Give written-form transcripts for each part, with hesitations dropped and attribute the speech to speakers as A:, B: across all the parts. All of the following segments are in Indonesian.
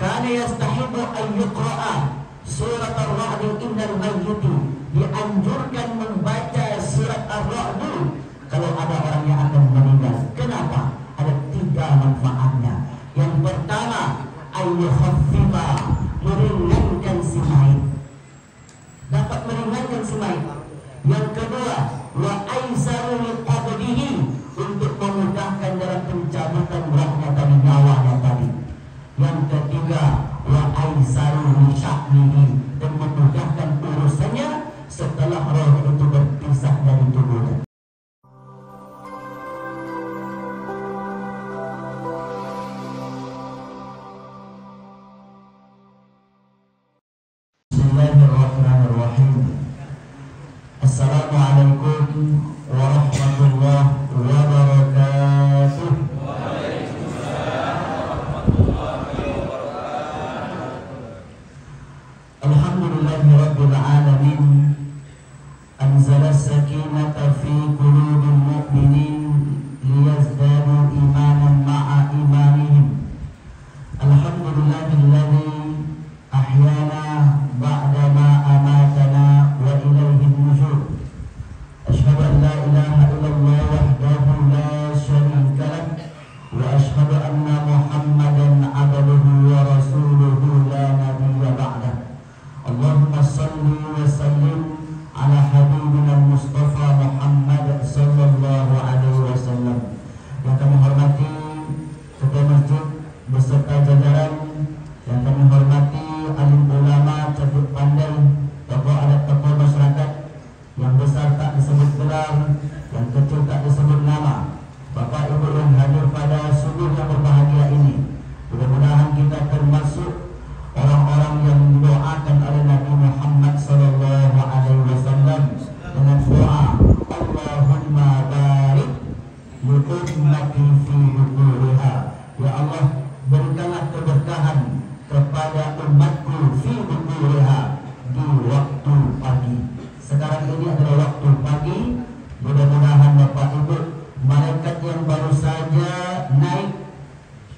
A: Kana yastahibu an yuqra'a surat Ar-Ra'd innal mayyiti, dianjurkan membaca surat Ar-Ra'd kalau ada orang yang akan meninggal. Kenapa? Ada 3 manfaatnya. Yang pertama, ayyukhaffifa, meringankan si mayit, dapat meringankan si mayit. Yang kedua, wa aisaru liqabdihi, untuk memudahkan dalam pencabutan rohnya tadi, nyawanya tadi. Yang ketiga, wa aisaru li sya'nihi, dan memudahkan urusannya setelah roh itu berpisah dari tubuhnya. Bismillahirrahmanirrahim. Assalamualaikum warahmatullahi wabarakatuh. Alhamdulillahirabbil alamin, anzala sakinata fi qulubil mu'minin liyazdadu imanan ma'a imanihim. Alhamdulillahilladzi ahyana ba'da ma amatana wa ilaihi nusyur. Asyhadu an la ilaha illallah wahdahu la syarika lah, wa asyhadu anna Muhammadan abduhu wa rasuluhu la nabiyya ba'dah. Allahumma salli wa sallim ala habibina Mustafa Muhammad sallallahu alaihi wasallam. Yang kami hormati ketua masjid beserta jajaran, yang kami hormati alim ulama, cerdik pandai, tokoh adat, tokoh masyarakat, yang besar tak disebut gelar, yang kecil tak disebut nama, Bapak Ibu yang hadir pada subuh yang berbahagia ini. Mudah-mudahan kita termasuk orang-orang yang didoakan oleh Nabi Muhammad sallallahu alaihi wasallam dengan doa Allahumma barik li ummati fi bukuriha. Ya Allah, berikanlah keberkahan kepada umatku fi bukuriha, di waktu pagi. Sekarang ini adalah waktu pagi. Mudah-mudahan Bapak Ibu, malaikat yang baru saja naik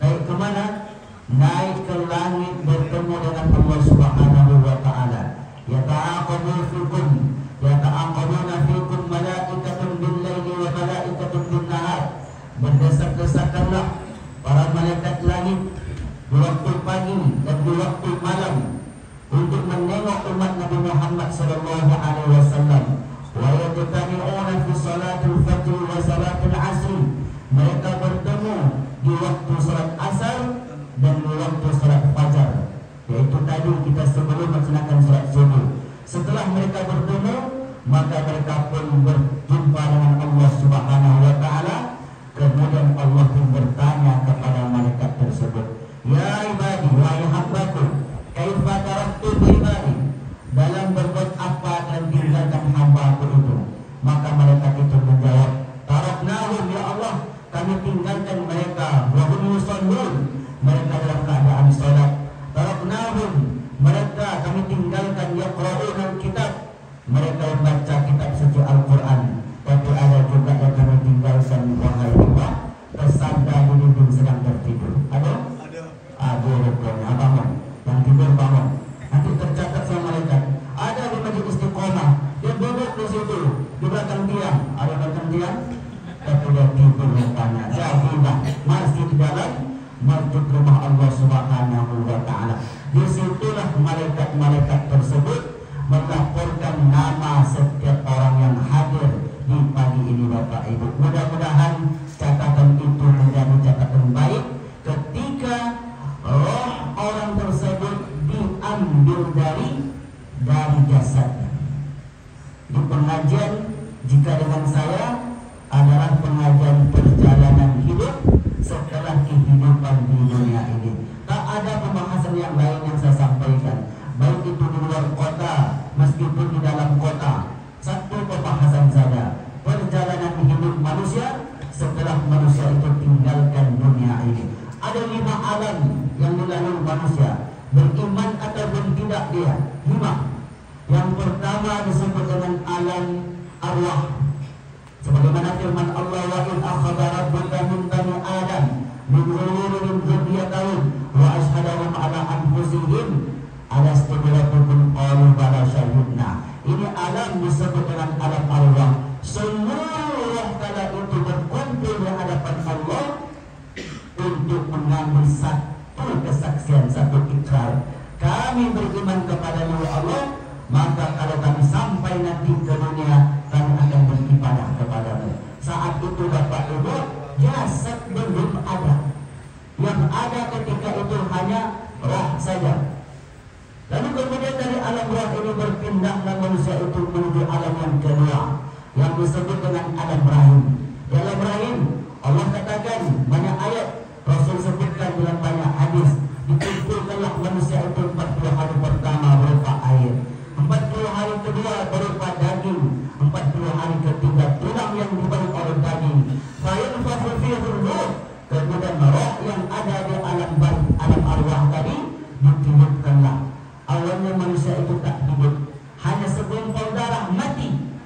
A: kemana? Naik ke langit bertemu dengan Allah Subhanahu wa ta'ala. Yata'aqabu fikum, yata'aqabuna fikum malaikatun bil laili wa malaikatun bin nahar. Berdesak-desakanlah para malaikat langit di waktu pagi dan di waktu malam untuk menengok umat Nabi Muhammad sallallahu alaihi wasallam. Wa yajtami'una fi salatil fajr wa salatil asr. Mereka bertemu di waktu salat asar dan di waktu salat fajar, yaitu tadi kita sebelum melaksanakan salat subuh. Setelah mereka bertemu, maka mereka pun berjumpa dengan Allah Subhanahu wa ta'ala. Kemudian Allah pun bertanya kepada malaikat tersebut, ya ibadi, wahai hambaku, kaifa taraktum ibadi, dalam berbuat apa dan tinggalkan hambaku itu? Maka malaikat itu menjawab, taraknahum ya Allah, kami tinggalkan mereka, wa hum yusallun, mereka dalam keadaan salat. Taraknahum, mereka kami tinggalkan yaqra'una kitab, mereka membaca kitab suci Al-Quran. Tapi ada juga yang kami tinggalkan, wahai Allah, bersandar di dinding sedang tertidur. Ada? Ada rupanya. Bangun, yang tidur bangun. Nanti tercatat sama malaikat. Ada di masjid Istiqomah, dia duduk di situ di belakang tiang. Ada belakang tiang? Tapi dia tidur rupanya. Jadilah masih di dalam masjid rumah Allah Subhanahu wa ta'ala. Disitulah malaikat-malaikat tersebut melaporkan nama setiap orang yang hadir di pagi ini, Bapak Ibu. Mudah-mudahan catatan itu menjadi catatan baik ketika roh orang tersebut diambil dari jasadnya. Di pengajian, jika dengan saya adalah pengajian perjalanan hidup setelah kehidupan di dunia ini. Tak ada pembahasan yang lain yang saya sampaikan, baik itu di luar kota meskipun di dalam kota. Satu pembahasan saja, perjalanan hidup manusia setelah manusia itu tinggalkan dunia ini. Ada 5 alam yang dilalui manusia, beriman ataupun tidak dia. 5. Yang pertama disebut dengan alam arwah, sebagaimana firman Allah, wa in akhadha rabbuka min bani adam min dzurriyyatihim dzurriyyatahum wa ashhadahum ala sampai nanti ke dunia kami akan beribadah kepadamu. Saat itu Bapak Ibu, jasad belum ada. Yang ada ketika itu hanya roh saja. Lalu kemudian dari alam roh ini berpindahlah manusia itu menuju alam yang kedua, yang disebut dengan alam rahim. Di alam rahim Allah katakan banyak ayat, Rasul sebutkan dalam banyak hadis, dikumpulkanlah manusia itu 40 hari pertama berupa air, 40 hari kedua berupa daging, 40 hari ketiga tulang yang dibalut oleh daging. Fayunfakhu fihi ruh, kemudian roh yang ada di alam arwah tadi ditiupkanlah. Awalnya manusia itu tak hidup, hanya segumpal darah mati,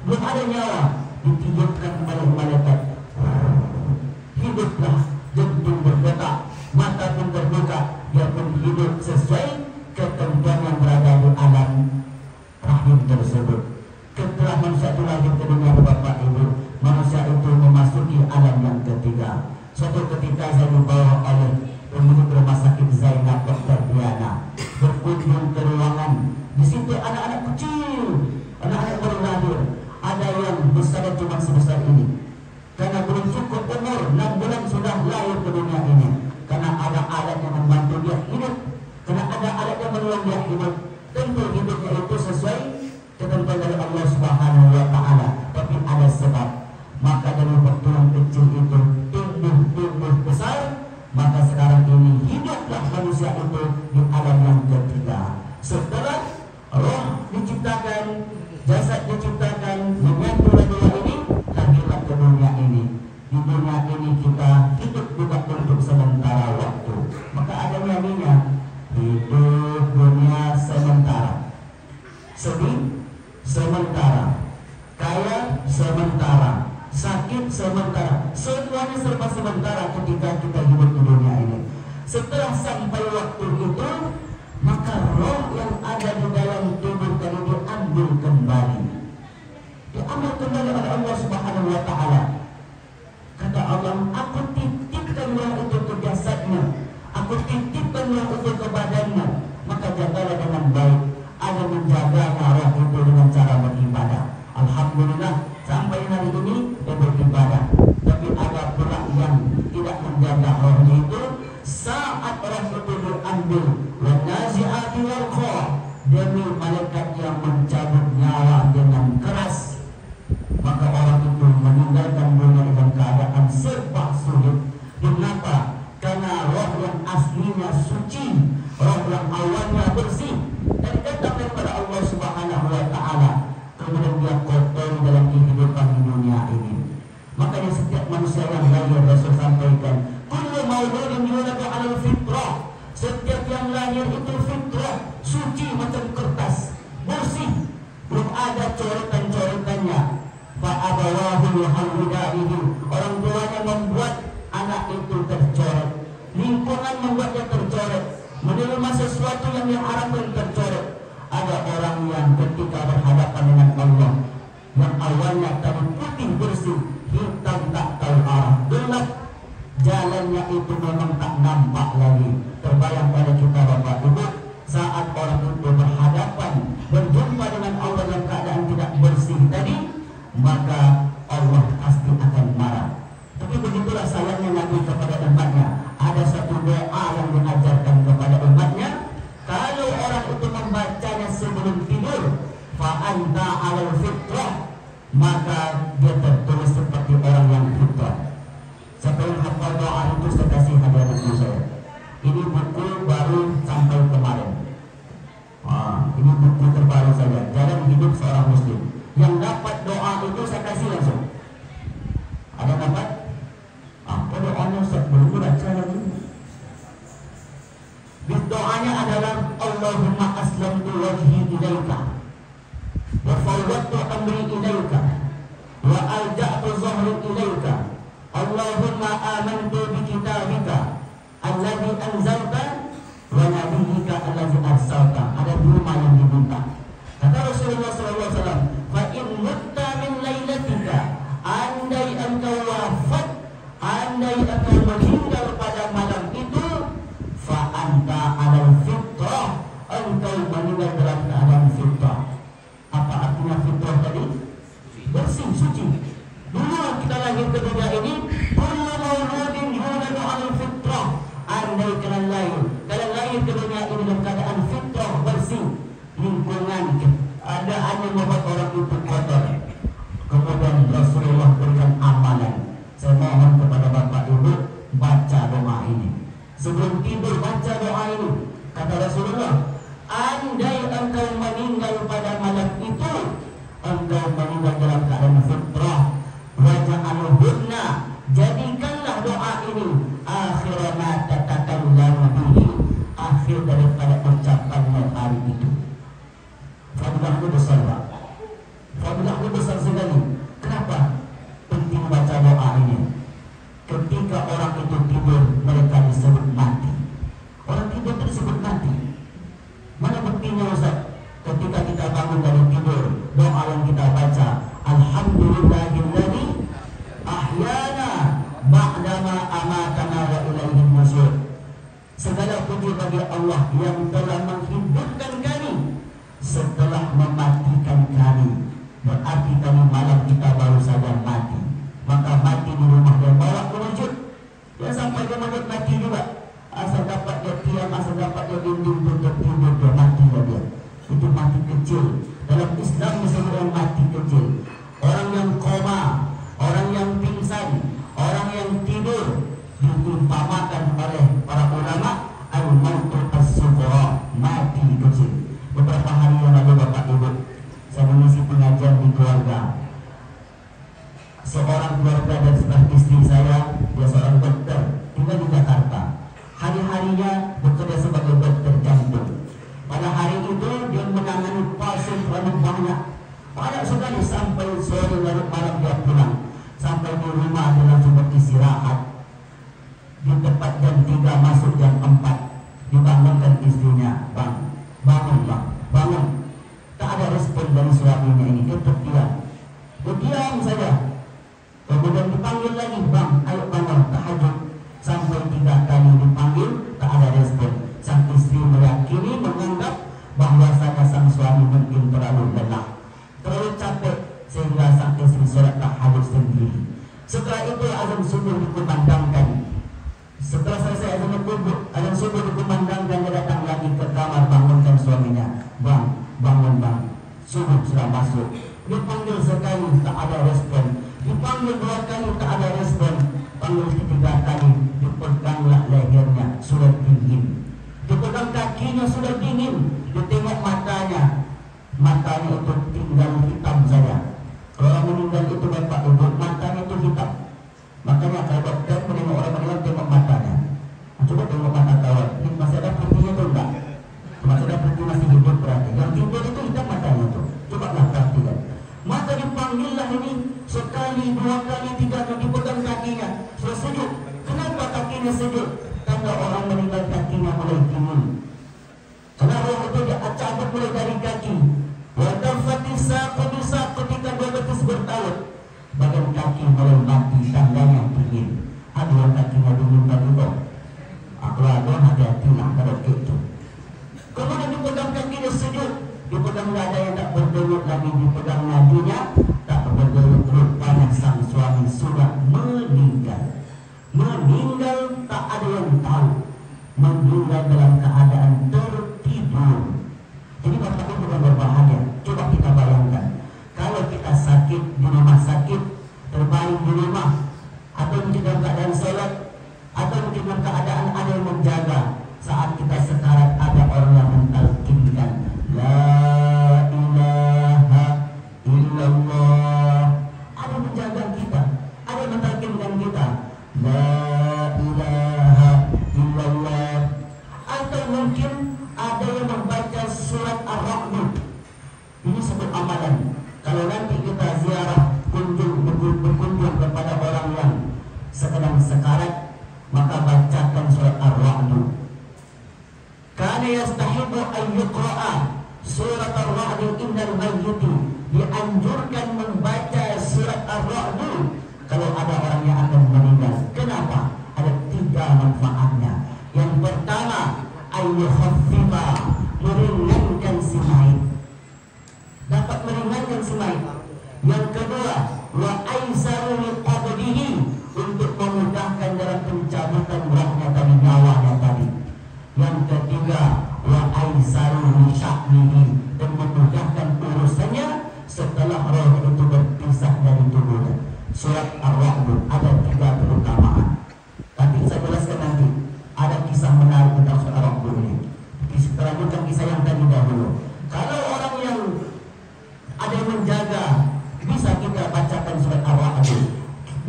A: belum ada nyawa, ditiupkan oleh malaikat. Hiduplah, jantung berdetak, mata pun terbuka, dia pun hidup sesuai ketentuan yang berada di alam rahim tersebut. Setelah manusia itu lahir ke dunia Bapak Ibu, manusia itu memasuki alam yang ketiga. Suatu ketika saya dibawa oleh pemilik rumah sakit Zainab, Dr. Diana, berkunjung ke ruangan. Di situ anak-anak kecil, anak-anak baru lahir, ada yang besar cuma sebesar ini, karena belum cukup umur, 6 bulan sudah lahir ke dunia ini. Karena ada alat yang membantu dia hidup, karena ada alat yang menolong dia hidup. Tentu hidupnya itu sesuai ketentuan dari Allah Subhanahu wa Ta'ala, tapi ada sebab. Maka dari waktu yang kecil itu tumbuh besar, maka sekarang ini hiduplah manusia itu di alam yang ketiga. Setelah roh diciptakan, jasad diciptakan, menyatu dua ini, lahirlah ke dunia ini. Di dunia ini kita hidup juga untuk sementara waktu. Maka ada nyanyinya, hidup dunia sementara, sedih sementara, kaya sementara, sakit sementara, semuanya serba sementara ketika kita hidup di dunia ini. Setelah sampai waktu itu, maka roh yang ada di dalam tubuh tadi diambil kembali. Diambil kembali oleh Allah Subhanahu wa Ta'ala. Kata Allah, aku titipkan roh itu ke jasadnya, aku titipkan roh itu ke badannya, maka jagalah dengan baik. Ada menjaga roh itu dengan cara beribadah. Alhamdulillah sampai hari ini dia beribadah. Tapi ada pula yang tidak menjaga rohnya itu. Saat roh itu diambil, wanazi'ati warqa, demi malaikat yang mencabut nyawa dengan keras, maka orang itu meninggalkan dunia dalam keadaan serba sulit. Kenapa? Karena roh yang aslinya suci, roh yang awalnya bersih dan datang daripada Allah Subhanahu wa Ta'ala, kemudian dia kotor dalam kehidupan di dunia ini. Makanya setiap manusia yang lahir, Rasul sampaikan, kullu mauludin yuladu 'alal fitrah, setiap yang lahir itu fitrah, suci macam kertas, bersih, belum ada coretan-coretannya. Fa abawahu yuhawwidanihi, orang tuanya membuat anak itu tercoret, lingkungan membuatnya tercoret, menerima sesuatu yang diharapkan tercoret. Ada orang yang ketika berhadapan dengan Allah, yang awalnya tadi putih bersih, hitam tak tahu arah, gelap, jalannya itu memang tak nampak lagi. Terbayang pada kita Bapak Ibu, saat orang itu berhadapan, berjumpa dengan Allah yang keadaan tidak bersih tadi, maka Allah pasti akan marah. Tapi begitulah sayangnya Nabi kepada umatnya. Ada satu doa yang diajarkan kepada umatnya, kalau orang itu membacanya sebelum tidur, fa anta 'alal fitrah, maka dia tertulis seperti orang yang fitrah. Siapa yang hafal doa itu saya kasih hadiah buku saya. Ini buku baru sampai kemarin. Ini buku terbaru saja, Jalan Hidup Seorang Muslim. Yang dapat doa itu saya kasih langsung. Ada dapat? Doanya belum baca lagi. Doanya adalah Allahumma aslamtu wajhi ilaika wa fawwadtu amri ilaika wa alja'tu zahri ilaika Allahumma amantu bi kitabika alladhi anzalta wa nabiyyika alladhi arsalta. Ada 2 yang diminta. Kata Rasulullah SAW, fa in mutta min lailatika, andai engkau wafat, andai engkau meninggal pada malam itu, fa anta 'alal fitrah, engkau meninggal dalam keadaan fitrah. Apa artinya lahir ke dunia ini dalam keadaan fitrah bersih, lingkungan keadaannya membuat orang itu kotor. Kemudian Rasulullah berikan amalan. Saya mohon kepada Bapak Ibu baca doa ini. Sebelum tidur baca doa ini. Kata Rasulullah, andai engkau meninggal pada malam itu, engkau meninggal dalam keadaan fitrah, waja'aluhunna, jadikanlah doa ini akhir ma tatakallamu bihi, akhir daripada ucapanmu hari itu. Fadilahnya besar, Pak. Fadilahnya besar sekali. Kenapa penting baca doa ini? Ketika orang itu tidur, mereka disebut mati. Orang tidur itu disebut mati. Mana buktinya, Ustaz? Ketika kita bangun dari tidur, doa yang kita baca, alhamdulillahilladzi ahyana ba'dama amatana wa ilaihin nusyur. Segala puji bagi Allah yang telah menghidupkan kami setelah mematikan kami. Berarti kami malam kita baru saja mati. Maka mati di rumah dan bawa ke wujud. Dia sampai ke wujud mati juga. Asal dapat dia tiang, asal dapat dia dinding untuk tidur, dia mati dia. Itu mati kecil. Dalam Islam disebut mati kecil. Orang yang koma, orang yang pingsan, orang yang tidur, diumpamakan oleh para ulama al-mautu as-sughra, mati kecil. Beberapa hari yang lalu Bapak Ibu, saya mengisi pengajian di keluarga. Seorang keluarga dan seorang istri saya, dia seorang dokter, tinggal di Jakarta. Hari-harinya bekerja sebagai dokter jantung. Pada hari itu dia menangani pasien terlalu banyak sekali, sampai sore larut malam dia pulang. Sampai di rumah dia langsung beristirahat. Di tempat jam 3 masuk jam 4, dibangunkan istrinya, bang, bangun bang, bangun. Tak ada respon dari suaminya ini, dia terdiam. Dia diam saja. Kemudian dipanggil lagi, bang, ayo bangun, tahajud. Sampai 3 kali dipanggil, tak ada respon. Sang istri meyakini, menganggap bahwasanya sang suami mungkin terlalu lelah, terlalu capek, sehingga sang istri sholat tahajud sendiri. Setelah itu azan subuh dikumandangkan. Setelah selesai azan subuh dikumandangkan, dia datang lagi ke kamar, bangunkan suaminya, bang, bangun bang, subuh sudah masuk. Dipanggil sekali, tak ada respon. Dipanggil 2 kali, tak ada respon. Panggil 3 kali, dipeganglah lehernya, sudah dingin. Dipegang kakinya, sudah dingin. Ditengok matanya, matanya itu tinggal hitam saja. Orang meninggal itu Bapak Ibu, matanya itu hitam. Makanya kalau dokter menengok orang meninggal, tengok matanya. Coba tengok mata kawan, ini masih ada putihnya itu enggak? Masih ada putih, masih hidup berarti. Yang timbul itu hitam matanya itu. Coba lah perhatikan. Maka dipanggil lah ini sekali, 2 kali, 3 kali, dipegang kakinya, sudah sujud. Kenapa kakinya sujud? Tanda orang meninggal kakinya mulai dingin. Karena roh itu dia cabut mulai dari kaki. Wadafati bisa ketika 2 betis bertaut, bagian kaki mulai mati, tandanya dingin. Ada yang kakinya dingin tadi kok. Aku ada hati-hati lah pada itu. Kemudian dipegang kakinya sujud. Dipegang dada yang tak berdenyut lagi, dipegang nadinya tak berdenyut. Rupanya sang suami sudah meninggal. Meninggal tak ada yang tahu. Meninggal dalam keadaan tertidur. Jadi Bapak Ibu bukan berbahaya. Coba kita bayangkan, kalau kita sakit di rumah sakit, terbaring di rumah, atau mungkin dalam keadaan sholat, atau mungkin dalam keadaan ada yang menjaga. Saat kita sekarat, ada orang yang mentalkinkan La ilaha illallah. Ada yang menjaga kita, ada yang mentalkinkan kita La ilaha illallah. Atau mungkin ada yang membaca surat Ar-Ra'd. Ini sebut amalan. Kalau nanti kita ziarah, berkunjung kepada orang yang sedang sekarat, maka bacakan surat Ar-Ra'd. Kana yastahibu an yuqra'a surat Ar-Ra'd indal mayyiti. Dianjurkan membaca surat Ar-Ra'd kalau ada orang yang akan meninggal. Kenapa? Ada 3 manfaatnya. Yang pertama, ayyukhaffifa, meringankan si mayit. Dapat meringankan si mayit. Yang kedua, wa aisaru liqabdihi, untuk memudahkan dalam pencabutan rohnya tadi, nyawanya tadi. Yang ketiga, ketiga, wa aisaru sya'nihi, dan memudahkan urusannya setelah roh itu berpisah dari tubuhnya. Surat Ar-Ra'd ada 3 keutamaan. Tapi saya jelaskan nanti. Ada kisah menarik tentang surat Ar-Ra'd ini. Kita lanjutkan kisah yang tadi dahulu. Kalau orang yang ada yang menjaga, bisa kita bacakan surat Ar-Ra'd,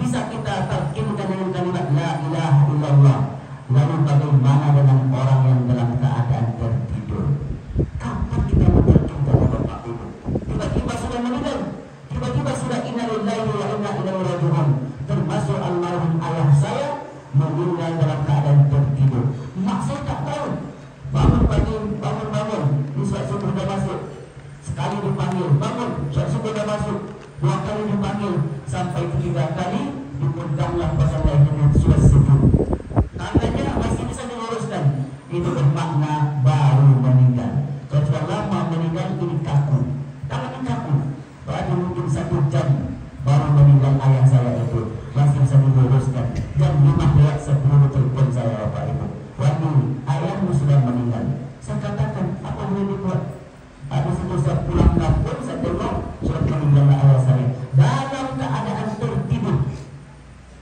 A: bisa kita talqinkan dengan kalimat la ilaha illallah. Lalu bagaimana dengan orang yang dalam keadaan tertidur? Kapan kita mentalkinkan Bapak Ibu? Tiba-tiba sudah meninggal, tiba-tiba sudah inna lillahi wa inna ilaihi raji'un. Termasuk almarhum ayah saya meninggal dalam keadaan tertidur. Mak saya tak tahu. Bangun pagi, bangun. Ini surat subuh dah masuk. Sekali dipanggil, bangun. Surat subuh dah masuk. 2 kali dipanggil, sampai 3 kali dipeganglah pasal lain dengan surat subuh. Tangannya masih bisa diluruskan. Itu bermakna baru meninggal. Kalau sudah lama meninggal, ini kaku. Tangannya kaku. Baru mungkin 1 jam baru meninggal ayah saya itu. Masih bisa diluruskan. Jam 5 lewat 10 telepon saya, Bapak Ibu. Waduh, ayahmu sudah meninggal. Saya katakan, apa boleh dibuat? Habis itu saya pulang kampung, saya tengok sudah meninggal ayah saya dalam keadaan tertidur.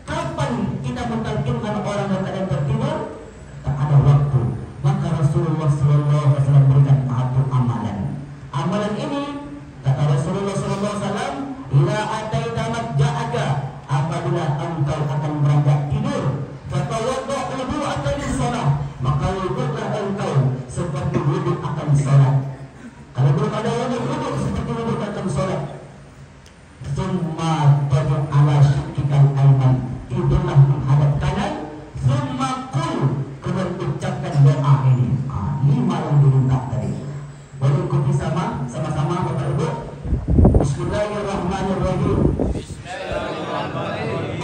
A: Kapan kita mentalkinkan orang dalam keadaan tertidur? Tak ada waktu. Maka Rasulullah SAW berikan satu amalan. Amalan ini, kata Rasulullah SAW, ila ataita madja'aka, apabila engkau akan beranjak tidur, fatawadda' wudu'aka lis-shalah, maka wuduklah engkau seperti wuduk akan salat. Kalau belum ada wuduk seperti wuduk akan salat. Summa tadu ala syikikal aiman, tidurlah menghadap kanan. Summa qul, kemudian ucapkan doa ini. 5 yang diminta tadi. Boleh ikuti sama-sama Bapak Ibu. Bismillahirrahmanirrahim.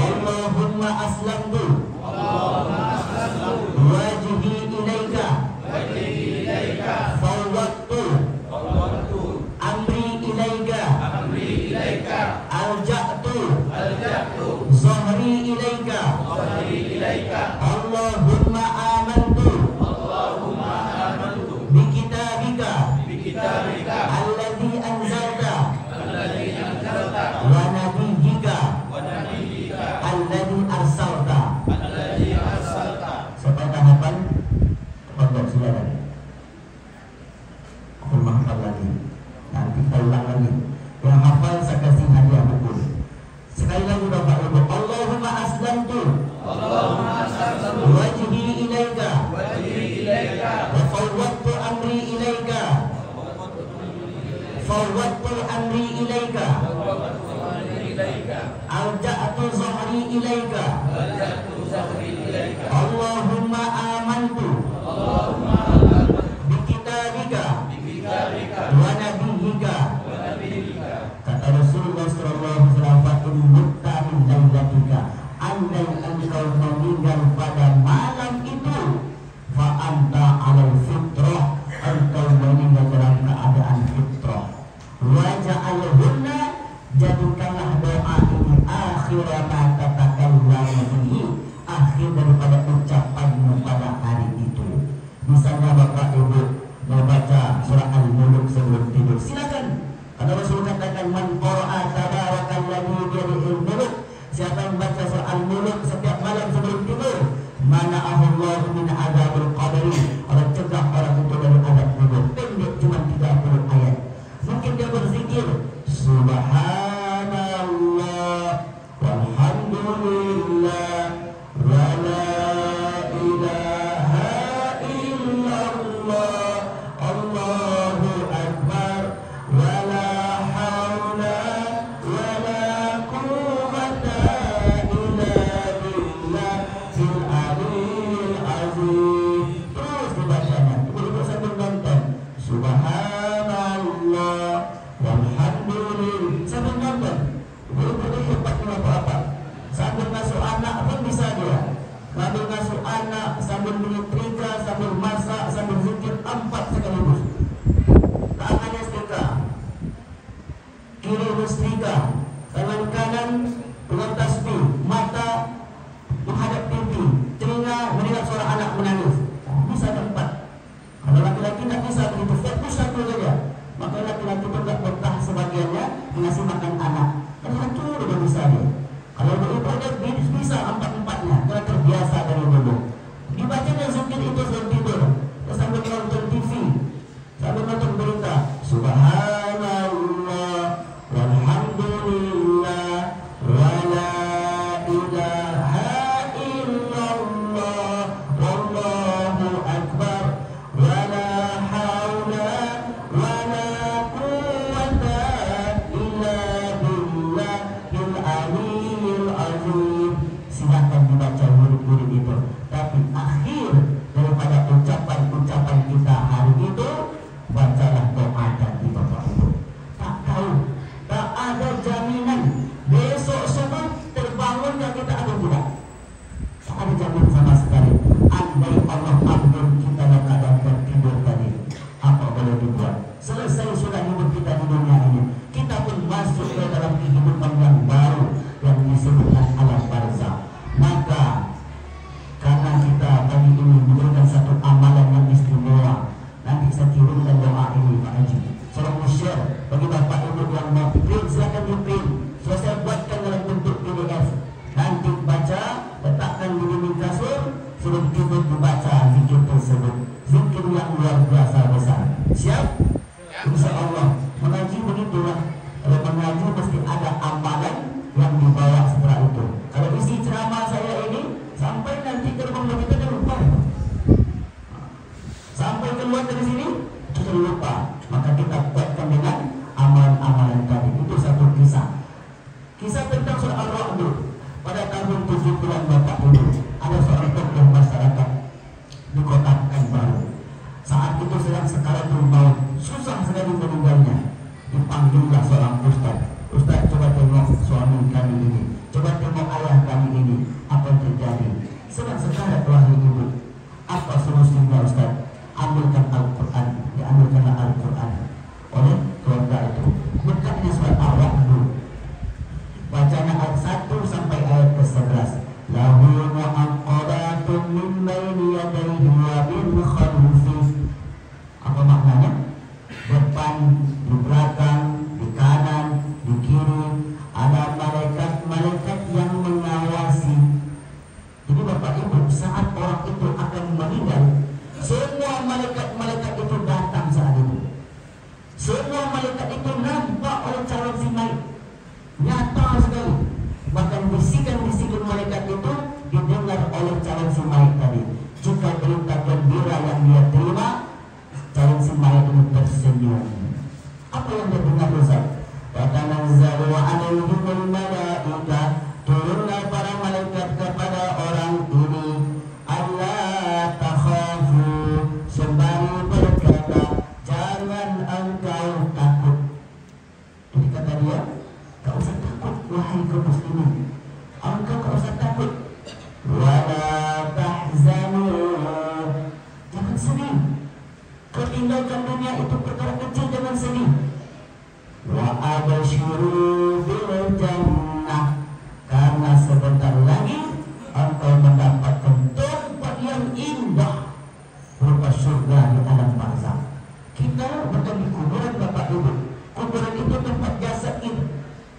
A: Allahumma aslamtu wajhi ilaika fawwadtu amri ilaika alja'tu zahri ilaika Allahumma amantu bikitabika alladhi anzalta wa nabiyyika alladhi arsalta. Sampai tahapan pondok silakan. Aku hafal lagi. Nanti kita ulang lagi. Yang hafal saya kasih hadiah buku. Sekali lagi Bapak Ibu. Allahumma aslamtu wajhi ilaika wa fawwadtu amri ilaika alja'tu zahri ilaika Allahumma amantu bikitabika wa nabiyyika. Kata Rasulullah SAW, mutta min lailatika, andai engkau meninggal pada malam itu, fa anta alal fitrah, engkau meninggal dalam keadaan fitrah. Wa ja'alhunna, jadikanlah doa ini akhir ma tatakallamu bihi, akhir daripada ucapanmu pada hari itu. Misalnya Bapak Ibu mau baca surah Al-Mulk sebelum tidur, silakan. Karena Rasul katakan, man qara'a tabarakalladzi biyadihil mulk, siapa yang baca surah Al-Mulk setiap malam sebelum tidur, mana'ahu Allahu min adzabil qabri, Allah cegah orang itu dari azab kubur. Pendek cuma 30 ayat. Mungkin dia berzikir subhanallah walhamdulillah wa la ilaha illallah Allahu akbar wa la haula share bagi bapak ibu yang mau print, silakan di print. Sudah saya buatkan dalam bentuk PDF. Nanti baca, letakkan di dinding kasur, suruh tidur dibaca zikir tersebut. Zikir yang luar biasa besar. Siap? Insya Allah. Mengaji begitulah. Kalau mengaji mesti ada amalan yang dibawa setelah itu. Kalau isi ceramah saya ini sampai nanti ke rumah kita kan lupa. Sampai keluar dari sini kita lupa. Maka kita buatkan dengan amalan-amalan tadi. Itu satu kisah. Kisah tentang surah Al-Ra'd. Pada tahun 70-an bapak ibu, ada seorang tokoh masyarakat di kota Pekanbaru. Saat itu sedang sekaratul maut, susah sekali meninggalnya. Dipanggillah seorang ustaz. Ustaz, coba tengok suami kami ini, coba tengok ayah kami ini, apa yang terjadi? Sedang sekarat wahai ibu. Apa solusinya Ustaz? Ambilkan Al-Quran. Diambilkanlah Al-Quran oleh keluarga itu. Bukannya surat Al-Ra'd dulu. Bacanya ayat 1 sampai ayat ke-11. Lahu mu'aqqabatun min baini yadayhi wa min khalfihi. Apa maknanya? Depan, di belakang, di kanan, di kiri ada malaikat-malaikat yang mengawasi. Jadi bapak ibu, saat orang itu akan meninggal, semua malaikat-malaikat itu datang saat itu. Semua malaikat itu nampak oleh calon si mayit. Nyata sekali. Bahkan bisikan-bisikan malaikat itu didengar oleh calon si mayit tadi. Jika berita gembira yang dia terima, calon si mayit itu tersenyum. Apa yang dia dengar Ustaz? Fatanazzalu alaihimul malaika, turunlah para malaikat kepada orang ini. Allah takhafu, sembari berkata, jangan engkau takut. Jadi kata dia, tak usah takut wahai kaum muslimin. Engkau tak usah takut. Wala tahzanu, jangan sedih. Kau tinggalkan dunia itu perkara kecil, jangan sedih. Wa abashiru bil jannah, karena sebentar lagi engkau mendapatkan tempat yang indah berupa surga di alam barzakh. Kita bukan di kuburan bapak ibu. Kuburan itu tempat jasad kita.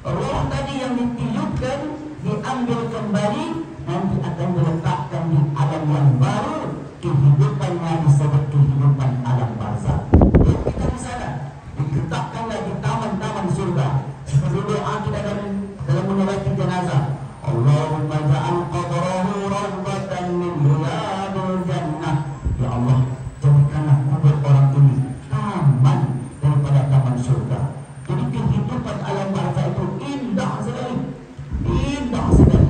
A: Roh tadi yang ditiupkan diambil kembali, nanti akan diletakkan di alam yang baru. Kehidupannya disebut kehidupan alam barzakh. Yuk kita di sana, diletakkanlah di taman-taman surga. Seperti doa kita dalam menyolatkan jenazah. Allahumma ja'al qabrahu rawdatan min riyadil jannah. Ya Allah, jadikanlah kubur orang ini taman daripada taman surga. Jadi kehidupan alam barzakh itu indah sekali. Indah sekali.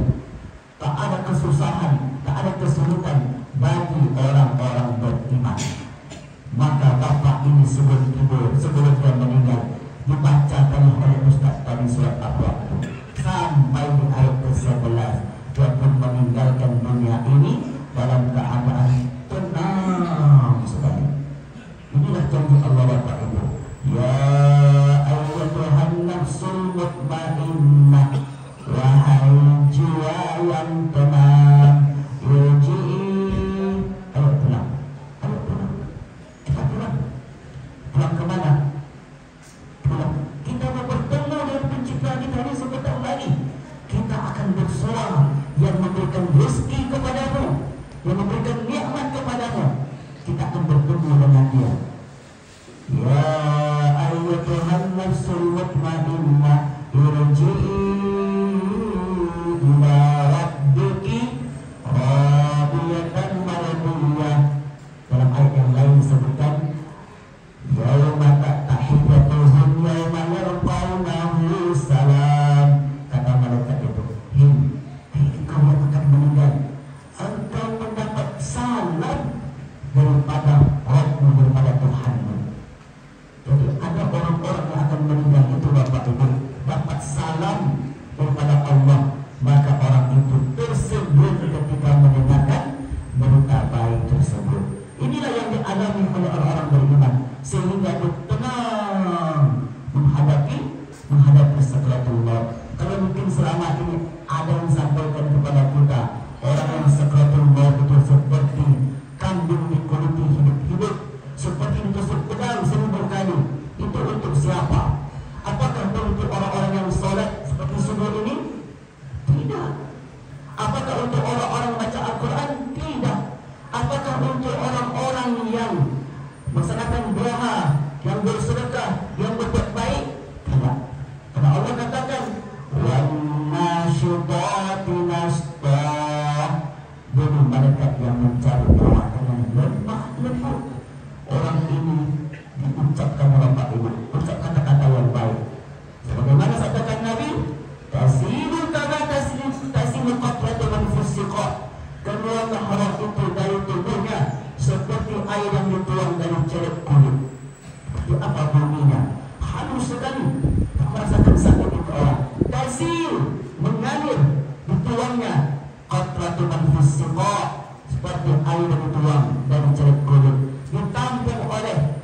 A: Tak ada kesusahan, tak ada kesulitan bagi orang-orang beriman. Maka bapak ini sebelum dia meninggal, dibacakan oleh Ustaz tadi surat Al-Ra'd sampai di ayat ke-11. Dia pun meninggalkan dunia ini dalam keadaan tenang sekali. Inilah janji Allah bapak ibu. Ya ayyatuhan nafsul mutmainnah, wahai jiwa yang tenang, irji'i. Ayo pulang, ayo pulang. Kita pulang. Pulang kemana? Pulang. Kita mau bertemu dengan pencipta kita ini sebentar lagi. Kita akan bersuara yang memberikan rezeki kepadamu, yang memberikan nikmat kepadamu. Kita akan bertemu dengan dia. Ya ayyatuhan nafsul mutmainnah, irji'i ila rabbiki radiyatan mardiyah. Dalam ayat yang lain disebutkan, yauma tahiyyatuhum yauma yarqawnahu salam. Kata malaikat itu, engkau yang akan meninggal, engkau mendapat salam daripada Rabbmu, daripada Tuhanmu. Jadi ada orang-orang yang akan meninggal itu bapak ibu dapat salam daripada Allah. Maka orang itu tersebut ketika mendengarkan berita baik tersebut. Inilah yang dialami oleh orang-orang beriman, sehingga dia tenang menghadapi sakaratul maut. Kalau mungkin selama ini ada yang sampaikan kepada kita, orang yang sakaratul maut itu seperti kambing dikuruti hidup-hidup, seperti ditusuk pedang 1000 kali. Itu untuk siapa? Apakah untuk orang-orang yang sholat seperti subuh ini? Tidak. Apakah untuk orang-orang baca Al-Quran? Tidak. Apakah untuk orang-orang yang melaksanakan doa, yang bersedekah, yang berbuat baik? Tidak. Karena Allah katakan, وَالنَّاشِطَاتِ نَشْطًا. Jadi malaikat yang mencari doa dengan lemah lembut. Orang ini diucapkan oleh Pak Ibu, ucap kata-kata yang baik. Sebagaimana sabdakan Nabi, tasilu kama tasilu qatratu man fussiqat. Keluarlah roh itu dari tubuhnya seperti air yang dituang dari ceruk kulit. Seperti apa bunyinya? Halus sekali, tak merasakan sakit itu orang. Tasil, mengalir, dituangnya qatratu man fussiqat, seperti air yang dituang dari ceruk kulit. Ditampung oleh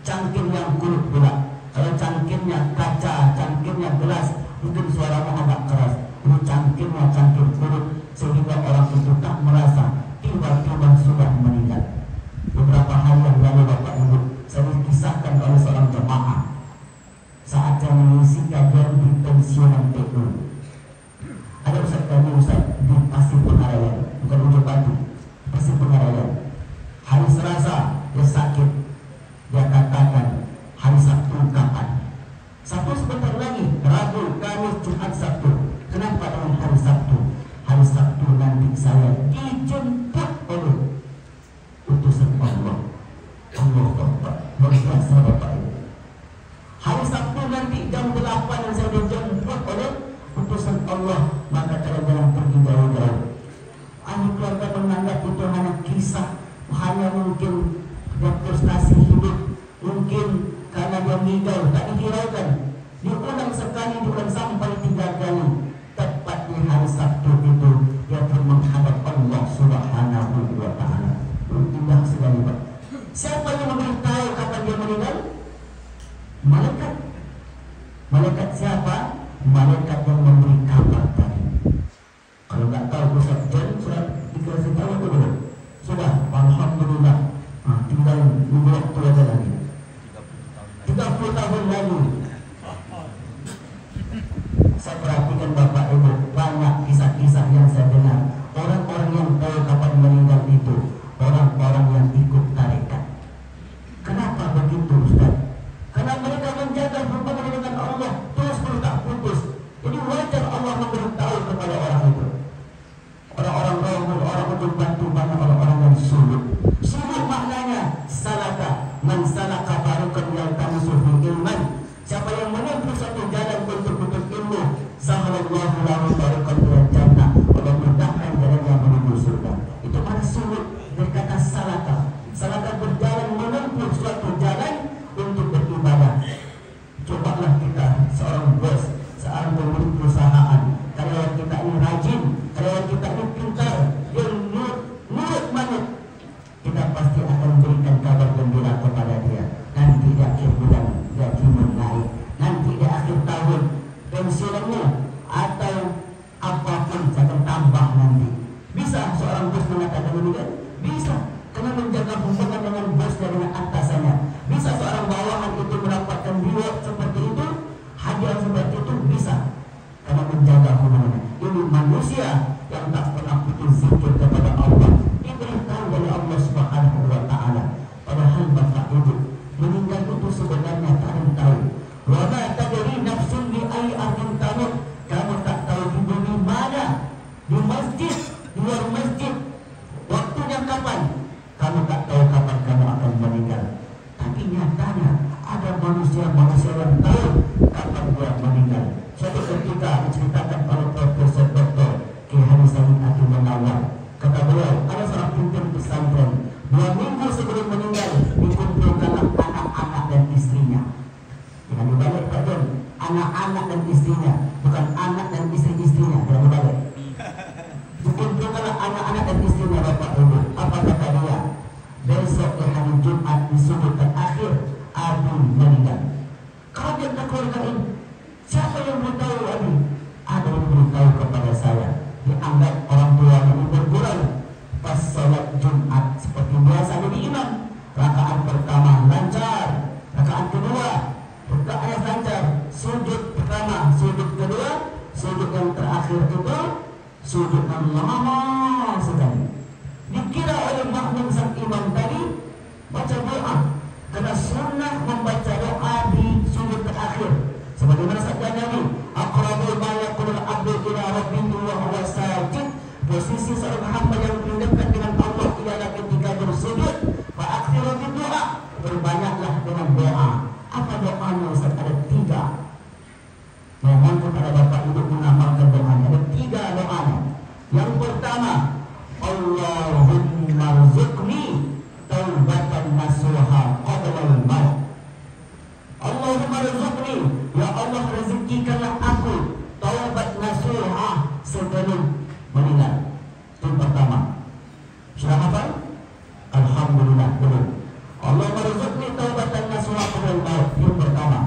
A: cangkir yang kulit pula. Kalau cangkirnya kaca, cangkirnya gelas, mungkin suaranya agak keras. Ini cangkirnya cangkir kulit, sehingga orang itu tak merasa tiba-tiba sudah meninggal. Beberapa hari yang lalu Bapak Ibu, saya dikisahkan oleh seorang jemaah saat saya mengisi kajian di pensiunan TU. Ada Ustaz kami di Pasir Pengarayan, bukan Ujung Batu, Pasir Pengarayan. Hari Selasa dia sakit. Dia katakan, hari Sabtu kapan? Sabtu sebentar lagi, Rabu, Kamis, Jumat, Sabtu. Kenapa dengan hari Sabtu? Hari Sabtu nanti saya dijemput oleh utusan Allah. Allah Akbar. Luar biasa Bapak Ibu. Hari Sabtu nanti jam 8 saya dijemput oleh utusan Allah. Maka kalian jangan pergi jauh-jauh. Ahli keluarga menganggap itu hanya kisah, hanya mungkin dia frustasi hidup, mungkin karena dia meninggal, tak dihiraukan. Diulang sekali, diulang sampai 3 kali. Tepat di hari Sabtu itu dia pun menghadap Allah Subhanahu wa Ta'ala. Indah sekali Pak. Siapa yang memberitahu kapan dia meninggal? Malaikat. Malaikat siapa? Malaikat yang memberi kabar tadi. Kalau nggak tahu Ustaz John sudah dikasih tahu itu belum? Sudah, alhamdulillah. Tinggal nunggu waktu aja lagi. 30 tahun lagi. Saya perhatikan Bapak Ibu, banyak kisah-kisah yang saya dengar. Orang-orang yang tahu kapan meninggal itu orang-orang yang ikut tarekat. Kenapa begitu Ustaz? Karena mereka menjaga hubungan dengan Allah terus tak putus. Jadi wajar Allah memberitahu kepada orang itu. Orang-orang rawul, orang untuk bantu banyak orang-orang yang suluk. Suluk maknanya salaka, man salaka barukan yaltamisu fi ilman. Siapa yang menempuh satu jalan untuk menuntut ilmu, sahalallahu lahu barukan ilal jannah. Allah mudahkan jalannya menuju surga. Itu mana suluk dari kata salaka. Salaka berjalan menempuh suatu jalan untuk beribadah. Cobalah kita seorang bos, seorang pemilik perusahaan, karyawan kita ini rajin, karyawan kita ini pintar, dia nurut manut, kita pasti akan berikan kabar gembira kepada dia. Nanti di akhir bulan gajinya naik, nanti di akhir tahun pensiunnya atau apapun akan tambah nanti. Bisa seorang bos mengatakan demikian? Bisa, karena menjaga hubungan dengan bos dan dengan atasannya. Bisa seorang bawahan itu mendapatkan reward seperti itu, hadiah seperti itu, bisa, karena menjaga hubungannya. Ini manusia yang tak pernah putus zikir kepada Allah, diberitahu oleh Allah Subhanahu wa Ta'ala. Padahal Bapak Ibu, meninggal itu sebenarnya tak ada yang tahu. Wa ma tadri nafsun bi ayyi ardin tamut. Kamu tak tahu di bumi mana, di masjid, di luar masjid, waktunya kapan. Kamu tak tahu kapan kamu akan meninggal. Tapi nyatanya ada manusia-manusia yang tahu kapan dia meninggal. Suatu ketika diceritakan oleh Profesor Dr. Ki Haji Said Akil Munawar. Kata beliau, ada seorang pimpin pesantren 2 minggu sebelum meninggal dikumpulkanlah anak-anak dan istrinya. Jangan dibalik Pak John, anak-anak dan istrinya, bukan anak dan istri-istrinya. Jangan dibalik. Dikumpulkanlah anak-anak dan istrinya Bapak Ibu. Apa kata dia? Besok di hari Jumat di subuh terakhir Abi meninggal. Kagetlah keluarga ini. Siapa yang beritahu Abi? Ada yang beritahu kepada saya. Dianggap orang tua ini bergurau. Pas sholat Jumat seperti biasa jadi imam. Rakaat pertama lancar, rakaat kedua terakhir itu sujud lama sekali. Dikira oleh makmum sang imam tadi baca doa, karena sunnah membaca doa di sujud terakhir. Sebagaimana sabda Nabi, aqrabul ma yakunul abdu ila rabbihi wa huwa sajid. Posisi seorang hamba yang paling dekat dengan Allah ialah ketika bersujud. Fa akthiru bidu'a, berbanyaklah dengan doa. Apa doanya? Ustaz, ada 3. Mohon kepada Bapak Ibu mengamalkan doanya. Ada 3 doanya. Yang pertama, Allahumma rzuqni taubatan nasuha qabla al-maut. Allahumma rzuqni, ya Allah rezekikanlah aku taubat nasuha sebelum meninggal. Itu pertama. Sudah hafal? Alhamdulillah, belum. Allahumma rzuqni taubatan nasuha qabla al-maut. Yang pertama.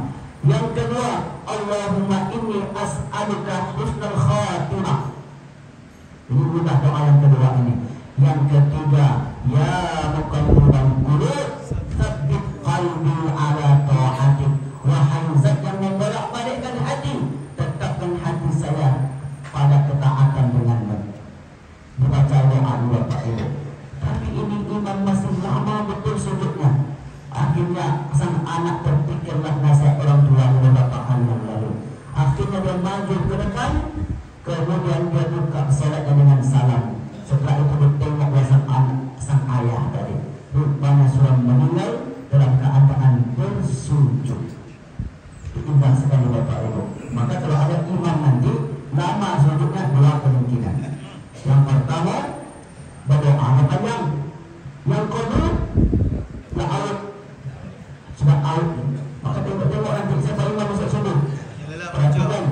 A: Yang kedua, Allahumma inni as'aluka husnul khatimah. Ini mudah doa yang kedua ini. Yang ketiga, ya muqallibal qulub, tsabbit qalbi ala ta'atik. Wahai zat yang membolak-balikkan hati, tetapkan hati saya pada ketaatan denganmu. Dibaca doa dua Pak Ibu. Tapi ini imam masih lama betul sujudnya. Akhirnya sang anak terpikirlah nasihat orang tua beberapa hari yang lalu. Akhirnya dia maju ke depan, kemudian dia buka salatnya dengan salam. Setelah itu bertengok sang ayah tadi. Rupanya sudah meninggal dalam keadaan bersujud. Indah sekali Bapak Ibu. Maka kalau ada imam nanti, nama sujudnya 2 kemungkinan. Yang pertama, berdoa panjang. Yang kedua, la'aut. Sudah out. Maka tengok nanti siapa imam masuk sujud. Perhatikan.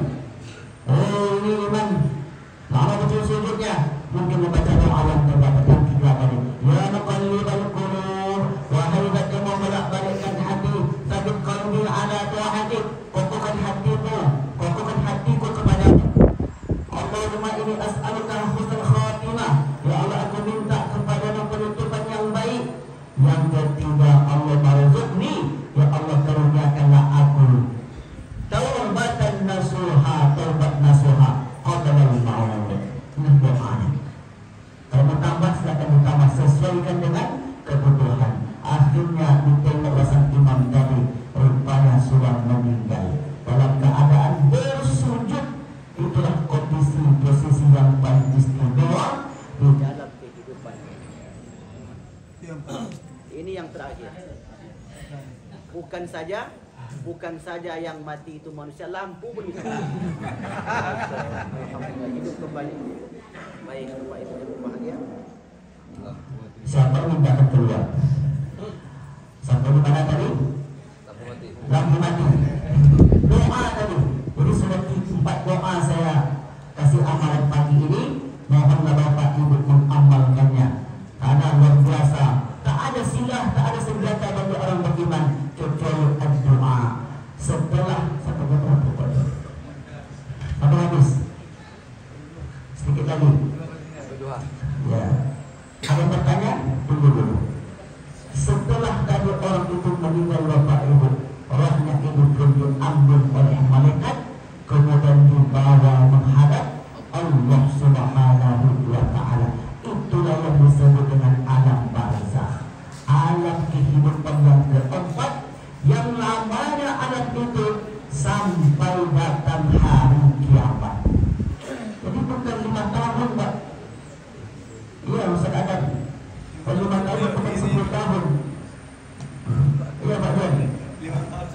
A: Oh, ini imam lama betul sujudnya. Mungkin membaca doa yang terdapat yang 3 tadi. Ya muqallibal qulub, wahai zat yang membolak-balikkan hati, tsabbit qalbi ala ta'atik. Kokohkan hatimu, kokohkan hatiku kepadamu. Allahumma inni as'aluka husnul khatimah. Ya Allah, aku minta kepadamu penutupan yang baik. Yang ketiga, Allahumma rzuqni, ya Allah karuniakanlah aku taubatan nasuha, taubat nasuha qabla al-maut. Ini doanya. Kalau mau tambah silakan ditambah, sesuaikan dengan kebutuhan. Akhirnya ditengok sang imam tadi, rupanya sudah meninggal dalam keadaan bersujud. Itulah posisi yang paling istimewa di dalam kehidupan. Ini yang terakhir. Bukan saja yang mati itu manusia, lampu pun bisa. Alhamdulillah, hidup kembali. Baik, Bapak Ibu yang berbahagia. Siapa minta keluar? Sampai di mana tadi? Lampu mati. Doa tadi. Jadi sudah 4 doa saya kasih amalan pagi ini. Mohonlah Bapak Ibu mengamalkannya. Karena luar biasa. Tak ada silah, tak ada senjata bagi orang beriman kecuali doa. Setelah sampai berapa? Sampai habis. Sedikit lagi. Ya. Ada pertanyaan? Tunggu dulu. Setelah tadi orang itu meninggal Bapak Ibu, rohnya itu pun diambil oleh malaikat, kemudian dibawa menghadap Allah Subhanahu wa Ta'ala. Itulah yang disebut dengan alam barzakh, alam kehidupan yang keempat, yang namanya alam itu sampai datang hari kiamat. Jadi bukan 5 tahun Pak. Iya Ustaz Adam. Kalau 5 tahun bukan 10 tahun. Iya Pak Don.
B: 5 tahun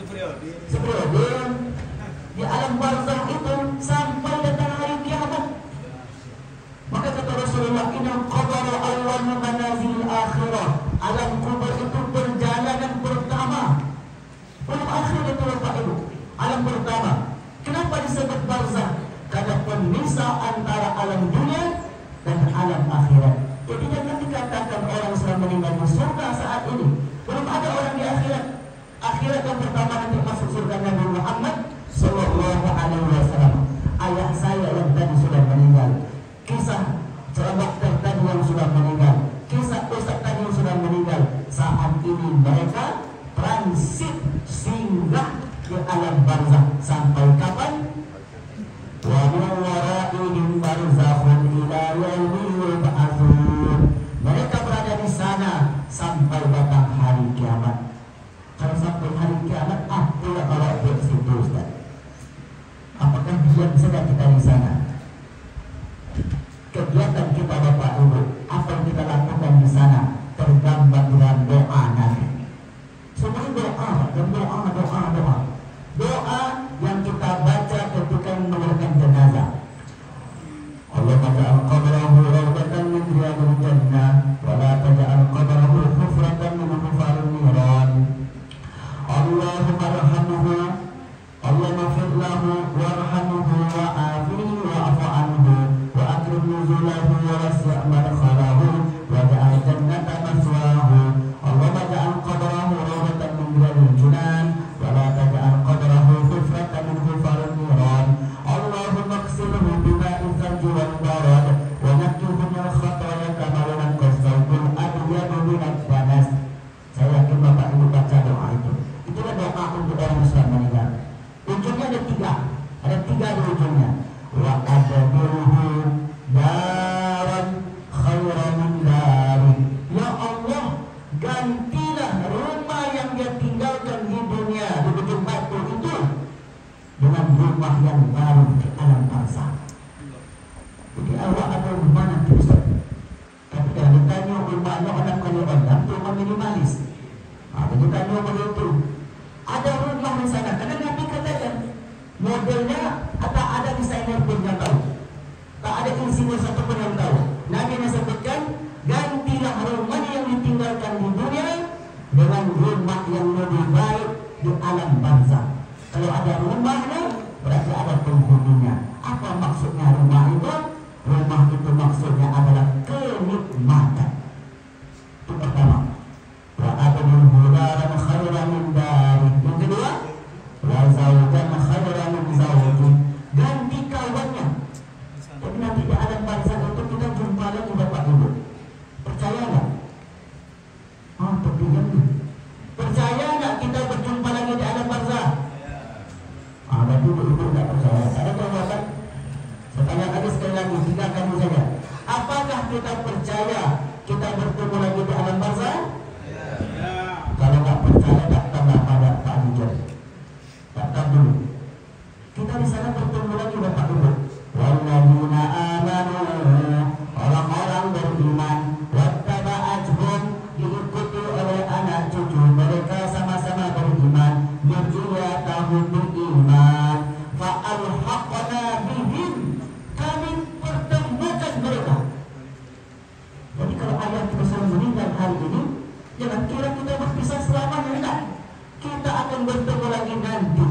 A: sebelum di alam barzakh itu sampai datang hari kiamat. Maka kata Rasulullah, inna qabara awal manazil akhirah. Alam kubur itu perjalanan pertama. Belum akhir itu Bapak Ibu. Alam pertama. Kenapa disebut barzakh? Karena pemisah antara alam dunia dan alam akhirat. Jadi jangan dikatakan orang sudah meninggal di surga saat ini. Belum ada orang di akhirat. Akhirat yang pertama nanti masuk surga Nabi Muhammad Sallallahu Alaihi Wasallam. Ayah saya yang tadi sudah meninggal. Kisah dokter tadi yang sudah meninggal. Kisah ustaz tadi yang sudah meninggal. Saat ini mereka transit singgah di alam barzakh sampai kapan? Wa min waraihim saja kita di sana. Kegiatan kita Bapak Ibu, apa yang kita lakukan di sana tergambar dalam doa Nabi. Semuanya doa dan doa yang kita baca ketika mengerjakan jenazah. Allahumma ja'al qabrahu rawdatan min riyadil jannah wa la taj'al qabrahu hufratan min hufarin niran. Allahumma arhamhu, Allahumma ighfir lahu warhamhu wa'afihi wa'fu anhu wa akrim nuzulahu wa wasi' madkhalahu wa ja'al jannata maswahu. Allahumma ja'al qabrahu rawdatan min riyadil jinan wa la taj'al qabrahu hufratan min hufarin niran. Allahumma ighsilhu bima'in thalji wal barad wa naqqihhu min al-khataaya kama yunqqa ath-thawbul abyadu min ad-danas. Saya yakin Bapak Ibu baca doa itu. Itulah doa untuk orang Islam meninggal. Ujungnya ada tiga di ujungnya. Wa adabirhu daran khairan min dari. Ya Allah, gantilah rumah yang dia tinggalkan di dunia di ujung batu itu dengan rumah yang baru di alam barzakh. Jadi awak ada rumah nanti Ustaz. Tapi kalau ditanya rumahnya orang kaya orang, rumah minimalis. Jadi tanya begitu. Ada rumah di sana. Karena Nabi katakan modelnya atau ada desainer pun yang tahu. Tak ada insinyur satu pun yang tahu. Nabi menyebutkan gantilah rumah yang ditinggalkan di dunia dengan rumah yang lebih baik di alam barzakh. Kalau ada rumahnya berarti ada penghuninya. Apa maksudnya rumah itu? Rumah itu maksudnya adalah kenikmatan. Itu pertama. Wa adabirhu daran khairan min dari. Yang kedua, wa zawjan khairan min zawji. Ganti kawannya. Tapi nanti di alam barzakh itu kita jumpa lagi Bapak Ibu. Percaya nggak? Tapi jangan. Percaya nggak kita berjumpa lagi di alam barzakh? Berarti ibu nggak percaya. Ada jawaban? Saya tanya lagi sekali lagi, 3 kali saja. Apakah kita percaya kita bertemu lagi di alam barzakh? Kalau nggak percaya, datanglah pada Pak Rijal. Datang dulu. Kita di sana bertemu lagi Bapak Ibu. Walladzina amanu, orang-orang beriman, wattaba'athum, diikuti oleh anak cucu mereka sama-sama beriman, dzurriyyatahum bil iman, fa'alhaqna bihim, kami pertemukan mereka. Jadi kalau ayah kita meninggal hari ini, jangan kira kita berpisah selamanya, enggak. Kita akan bertemu lagi nanti,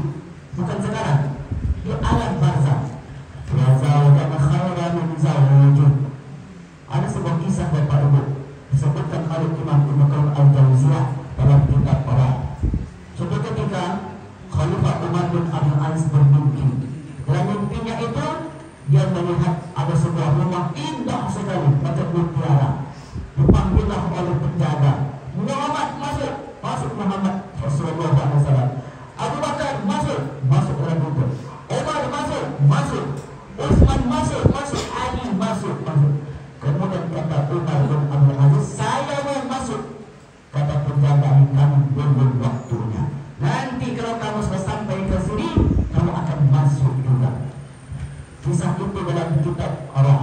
A: bukan sekarang, di alam barzakh. Wa zawjan khairan min zawji. Ada sebuah kisah Bapak Ibu disebutkan oleh Imam Ibnu Qayyim al-Jauziyah dalam kitab Qur'an. Suatu ketika Khalifah Umar bin Abdul Aziz bermimpi. Dalam mimpinya itu dia melihat ada sebuah rumah indah sekali macam mutiara. Dipanggillah oleh penjaga. Muhammad masuk, masuk Muhammad Rasulullah SAW. Abu Bakar masuk, masuk dalam itu. Umar masuk, masuk. Utsman masuk, masuk. Ali masuk, masuk. Kemudian kata Umar bin Abdul Aziz, saya mau masuk. Kata penjaga, kamu belum waktunya. Nanti kalau kamu sudah sampai ke sini, kamu akan masuk juga. Kisah itu dalam kitab Ar-Rah.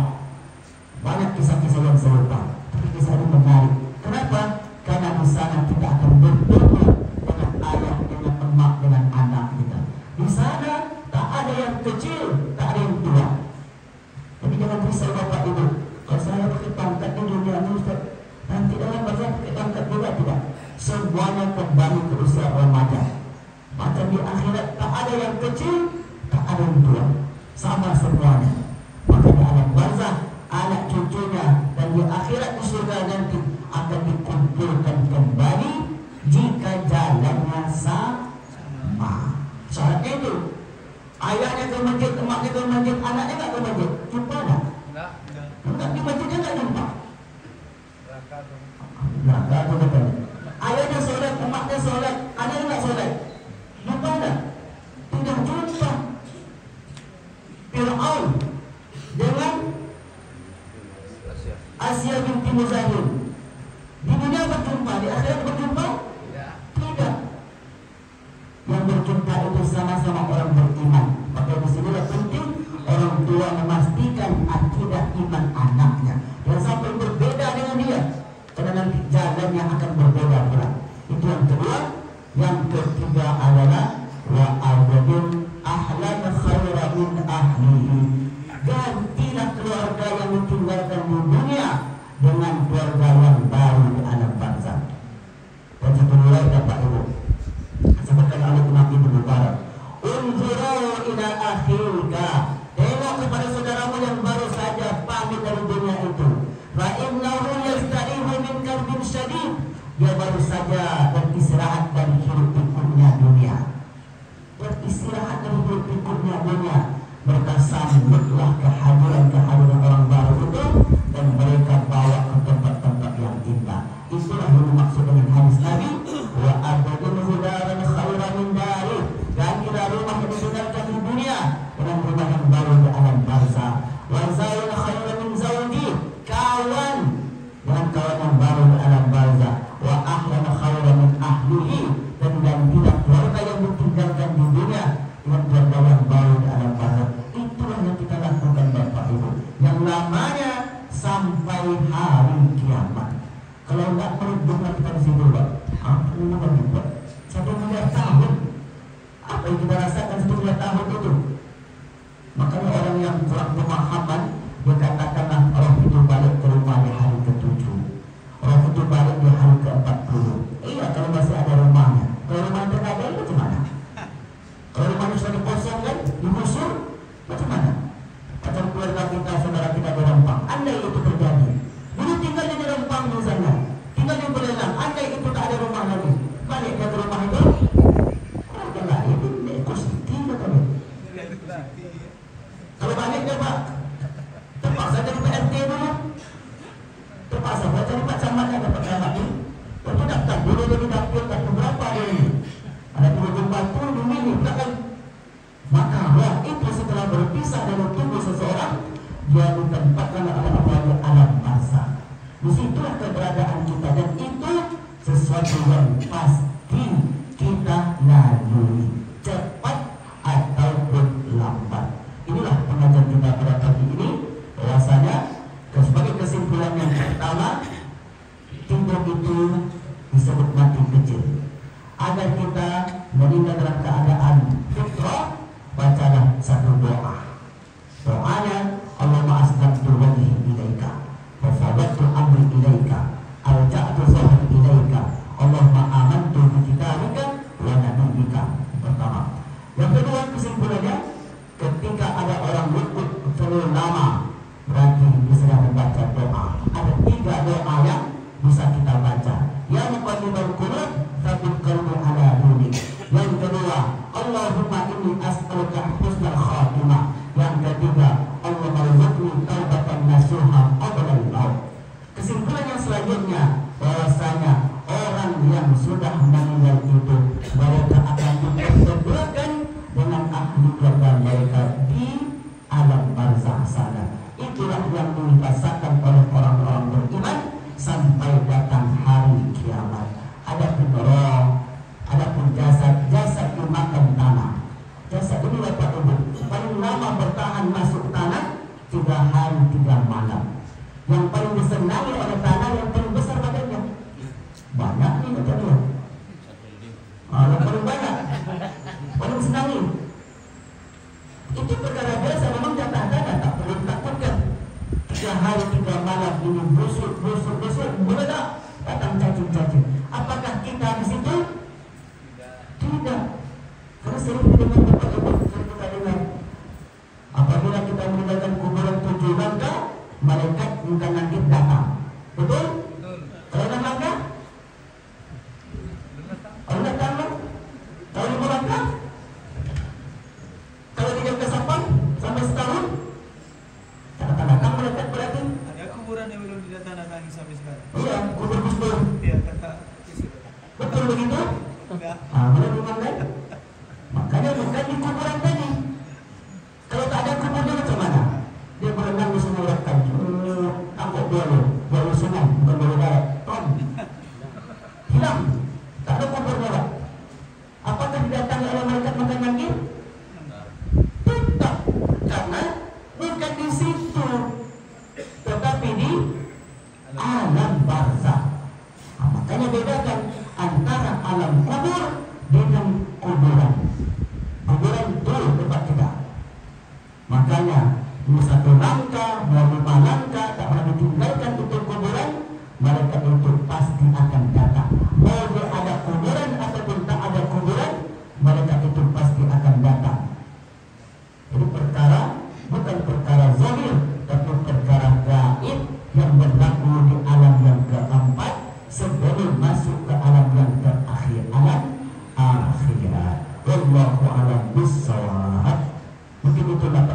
A: Banyak kisah-kisah yang serupa. Tapi kisah ini menarik. Kenapa? Karena di sana kita akan bertemu dengan ayah, dengan emak, dengan anak kita. Di sana tak ada yang kecil, tak ada yang tua. Jadi jangan risau Bapak Ibu. Kalau saya pakai pangkat di dunia ini, Ustaz, nanti dalam barzakh pakai pangkat juga tidak. Semuanya kembali ke usia remaja. Macam di akhirat tak ada yang kecil, tak ada yang tua. Sama semuanya. Maka di alam barzakh anak cucunya dan di akhirat di surga nanti akan dikumpulkan kembali jika jalannya sama. Syaratnya itu ayahnya ke masjid, emaknya ke masjid, anaknya nggak ke masjid, jumpa tak? Enggak, di masjidnya nggak jumpa. Neraka itu betul. Ayahnya solat, emaknya solat, anaknya nggak solat, jumpa tak? Tidak jumpa. Fir'aun dengan Asia binti Muzahim di dunia berjumpa, di akhirat berjumpa? Tidak. Yang berjumpa itu sama-sama orang beriman. Maka disinilah penting orang tua memastikan akidah iman anaknya, jangan sampai berbeda dengan dia, karena nanti jalannya akan berbeda pula. Itu yang kedua. Yang ketiga adalah wa abadun ahlan khaira min ahlihi. Gantilah keluarga yang ditinggalkan di dunia dengan keluarga yang baru di alam barzakh. Dan satu nilai Bapak Ibu, sebutkan oleh Imam Ibnu Mubarak, unzuru ila akhika, tengok kepada saudaramu yang baru saja pamit dari dunia itu. Fa innahu yastarihu min kalbin syadid, dia baru saja beristirahat dari hiruk pikuknya dunia. Beristirahat dari hiruk pikuknya dunia. Mereka sambutlah kehadiran orang baru itu, dan mereka bawa ke tempat-tempat yang indah. Itulah yang dimaksud dengan hadis Nabi, wa abadun hudaran khairan min dari, gantilah rumah yang ditinggalkan di dunia dengan rumah yang baru di alam barzakh. Wa zawjun khairan min zawji, kawan dengan kawan yang baru di alam barzakh. Wa ahlan khairan min ahlihi, dan gantilah keluarga yang ditinggalkan di dunia dengan keluarga yang baru di alam barzakh. Itulah yang kita lakukan Bapak Ibu, yang namanya sampai hari kiamat. Kalau enggak mereduplah kita di situ, Pak. Apa yang kita buat? 1 miliar tahun. Apa yang kita rasakan 1 miliar tahun itu? Makanya orang yang kurang pemahaman, dia katakanlah roh itu balik ke rumah di hari ke-7, roh itu balik di hari ke-40. Iya, kalau masih ada rumahnya. Kalau rumah itu ada, macam mana? Kalau rumahnya sudah dikosongkan, digusur, macam mana? Macam keluarga kita, saudara kita di Rempang. Andai itu terjadi, dulu tinggal di Rempang misalnya, tinggal di Buleleng, andai itu tak ada rumah lagi, balik dia ke rumah itu, keluarga lain, ekositi katanya. Kalau balik dia Pak, terpaksa jadi PRT dulu, terpaksa buat jadi Pak Camat yang dapat camat ini. Waktu daftar dulu jadi dapur, dapur berapa dia ini? Ada 24 memilih, kan? Maka itu setelah berpisah dari tubuh seseorang, dia ditempatkan oleh Allah alam barzakh. Disitulah keberadaan kita, dan itu sesuatu yang pasti kita lalui, cepat ataupun lambat. Inilah pengajian kita pada pagi ini. Bahwasanya sebagai kesimpulan yang pertama, tidur itu disebut mati kecil. Agar kita meninggal dalam keadaan fitrah, bacalah satu doa. Doanya, Allahumma aslamtu wajhi ilaika, wa fawwadtu amri ilaika, alja'tu zahri ilaika, Allahumma amantu bi kitabika wa nabiyyika. Pertama. Yang kedua, kesimpulannya, ketika ada orang luput seluruh nama, berarti dia sedang membaca doa. Ada 3 doa yang bisa kita baca. Yang muqallibal qulub, tsabbit qalbi ala dinik. Yang kedua, Allahumma inni as'aluka husnal khatimah. Yang ketiga, Allahumma rzuqni taubatan nasuha qabla al-maut. Kesimpulan yang selanjutnya, bahwasanya orang yang sudah meninggal itu, mereka akan dipertemukan dengan ahli keluarga mereka di alam barzakh sana. Itulah yang dirasakan oleh orang-orang beriman sampai datang hari kiamat. Adapun roh, adapun jasad, jasad dimakan tanah. Jasad ini Bapak Ibu, paling lama bertahan masuk tanah 3 hari 3 malam. Yang paling disenangi oleh tanah, yang paling besar badannya. Banyak nih katanya. Yang paling banyak, paling senangi. Itu perkara biasa, memang jatah tanah, tak perlu ditakutkan. 3 hari 3 malam ini busuk, meledak, datang cacing-cacing. Apakah kita di situ? Tidak. Karena sering didengar Bapak Ibu, sering kita dengar, apabila kita meninggalkan kuburan 7 langkah, malaikat bukan langit datang. Betul? Kalau 6 langkah? Kalau datang? Kalau 5 langkah? Kalau 3 ke 8 sampai setahun? Datang malaikat berarti?
B: Ada kuburan yang belum didatangkan sampai sekarang.
A: Iya, kubur Gusdur.
B: Iya, kata
A: Betul begitu?
B: enggak.
A: Benar bukan kan? Makanya bukan di kuburan tadi. Kalau tak ada kuburnya macam mana? Dia berenang di sungai Rakan. Angkut dia loh, bau sungai, bukan bau darat. Tom, hilang. Tak ada kuburnya Pak. Apakah didatangi oleh malaikat makan manggil? Tidak. Karena tidur dengan kuburan. Kuburan itu tempat kita. Makanya satu langkah, mau 5 langkah, tak pernah ditinggalkan untuk kuburan, mereka itu pasti akan datang. Mau dia ada kuburan ataupun tak ada kuburan, mereka itu pasti akan datang. Jadi perkara bukan perkara zahir, tapi perkara gaib yang berlaku di alam yang keempat sebelum masuk ke alam yang terakhir, alam akhirat. Wallahu a'lam bishawab. Mungkin itu dapat